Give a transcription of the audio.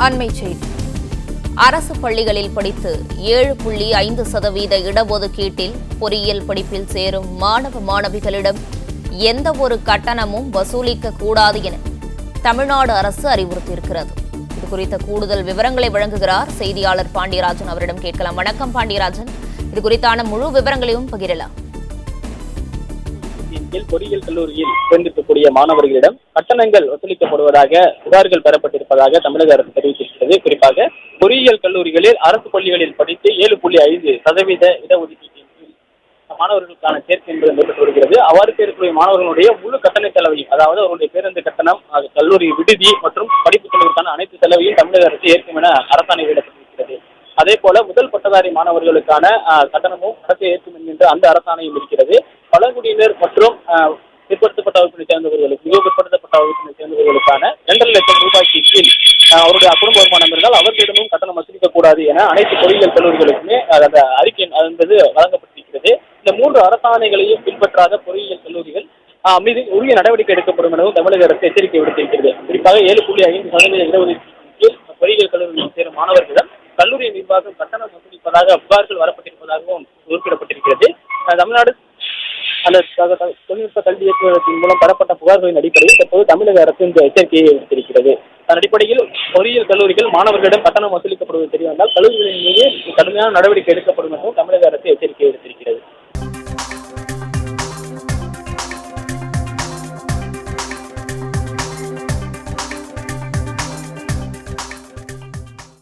அண்மை செய்தி. அரசு பள்ளிகளில் படித்து 7.5% இடஒதுக்கீட்டில் பொறியியல் படிப்பில் சேரும் மாணவ மாணவிகளிடம் எந்தவொரு கட்டணமும் வசூலிக்க கூடாது என தமிழ்நாடு அரசு அறிவுறுத்தியிருக்கிறது. இதுகுறித்த கூடுதல் விவரங்களை வழங்குகிறார் செய்தியாளர் பாண்டியராஜன். அவரிடம் கேட்கலாம். வணக்கம் பாண்டியராஜன், இது குறித்தான முழு விவரங்களையும் பகிரலாம். பொறியியல் கல்லூரியில் சேர்ந்திருக்கக்கூடிய மாணவர்களிடம் கட்டணங்கள் வசூலிக்கப்படுவதாக புகார்கள் பெறப்பட்டிருப்பதாக தமிழக அரசு தெரிவித்திருக்கிறது. குறிப்பாக பொறியியல் கல்லூரிகளில் அரசு பள்ளிகளில் படித்து 7.5% இடஒதுக்கீட்டின் கீழ் மாணவர்களுக்கான சேர்க்கை என்பது நடைபெற்று வருகிறது. அவ்வாறு சேர்க்கக்கூடிய மாணவர்களுடைய முழு கட்டண செலவையும், அதாவது அவருடைய பேருந்து கட்டணம், கல்லூரி விடுதி மற்றும் படிப்பு செலவுக்கான அனைத்து செலவையும் தமிழக அரசு ஏற்கும் என அரசாணை வெளியிடப்பட்டிருக்கிறது. அதே போல முதல் பட்டதாரி மாணவர்களுக்கான கட்டணமும் அரசு ஏற்கும் என்கின்ற அந்த அரசாணையும் இருக்கிறது. பழங்குடியினர் மற்றும் பிற்படுத்தப்பட்ட வகுப்பினை சேர்ந்தவர்களுக்கு, மிகவும் பிற்படுத்தப்பட்ட வகுப்பினை சேர்ந்தவர்களுக்கான 2.5 லட்சம் ரூபாய்க்கு கீழ் அவருடைய குடும்ப வருமானம் இருந்தால் அவர்களிடமும் கட்டணம் வசூலிக்கக்கூடாது என அனைத்து பொறியியல் கல்லூரிகளுக்குமே அந்த அறிக்கை என்பது வழங்கப்பட்டிருக்கிறது. இந்த 3 அரசாணைகளையும் பின்பற்றாத பொறியியல் கல்லூரிகள் மீது உரிய நடவடிக்கை எடுக்கப்படும் எனவும் தமிழக அரசு எச்சரிக்கை விடுத்திருக்கிறது. குறிப்பாக 7.5% இடஒதுக்கீட்டின் கீழ் பொறியியல் கல்லூரியில் சேரும் மாணவர்களிடம் கல்லூரி நிர்வாகம் கட்டணம் வசூலிப்பதாக புகார்கள் வரப்பட்டிருப்பதாகவும் குறிப்பிடப்பட்டிருக்கிறது. தமிழ்நாடு அந்த தொழில்நுட்ப கல்வி இயக்குநரகத்தின் மூலம் பெறப்பட்ட புகார்களின் அடிப்படையில் தற்போது தமிழக அரசு இந்த எச்சரிக்கையை விடுத்திருக்கிறது. அதன் அடிப்படையில் பொறியியல் கல்லூரிகள் மாணவர்களிடம் கட்டணம் வசூலிக்கப்படுவது தெரியவந்தால் கல்லூரிகளின் மீது கடுமையான நடவடிக்கை எடுக்கப்படும் என்றும் தமிழக அரசு எச்சரிக்கை விடுத்திருக்கிறது.